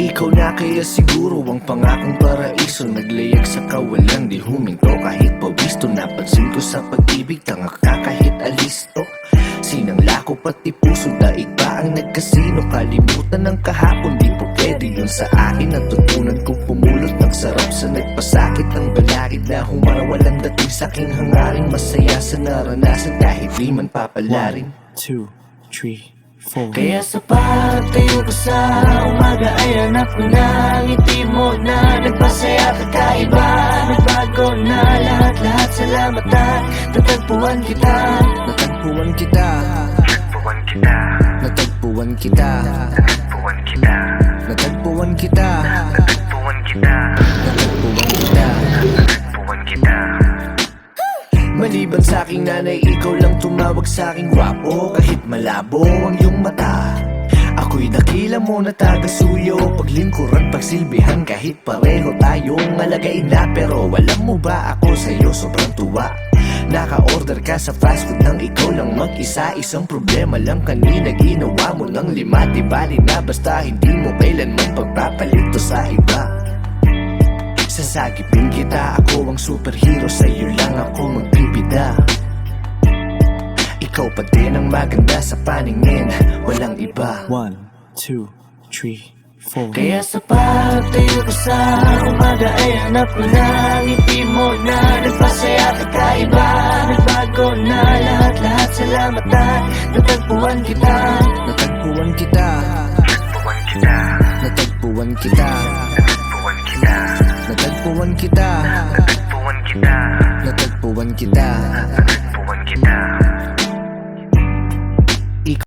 Ikaw na kaya siguro ang pangakong paraiso. Naglayag sa kawalan, di huminto kahit pawisto. Napansin ko sa pag-ibig, tanga ka kahit alisto. Sinangla ko pati puso, daig ba ang nagkasino? Kalimutan ng kahapon, di po pwede yun sa akin. Natutunan kong pumulot ng sarap sa nagpasakit. Ang balakid na humarawalang dating sa'king hangaring. Masaya sa naranasan kahit di man papalarin. 1, 2, 3, 4. Kaya sa pagtayo ko sa umaga ay hanap ko na ngiti mo na nagpasaya kakaiba. Nagbago na lahat-lahat, salamat at natagpuan kita. Natagpuan kita, Natagpuan kita, natagpuan kita, natagpuan kita, natagpuan kita, natagpuan kita, natagpuan kita. natagpuan kita. Maliban sa aking nanay, ikaw lang tumawag sa aking gwapo. Kahit malabo ang iyong mata, ako'y dakila mo na taga-suyo. Paglingkuran, pagsilbihan, kahit pareho tayong alagay na. Pero alam mo ba ako sa'yo sobrang tuwa. Naka-order ka sa fast food nang ikaw lang mag-isa. Isang problema lang kanina, ginawa mo ng 5. Di bali na basta hindi mo kailanman pagpapalito sa iba. Sasagipin kita, ako ang superhero, sa'yo lang ako magbibida. Ikaw pa din ang maganda sa paningin, walang iba. 1, 2, 3, 4. Kaya sa pagtayo ko sa umaga ay hanap ko na ngiti mo na nagpasaya kakaiba. Nagbago na lahat-lahat, salamat at natagpuan kita. Natagpuan kita, Natagpuan kita, natagpuan kita, natagpuan kita, natagpuan kita, natagpuan kita, natagpuan kita. natagpuan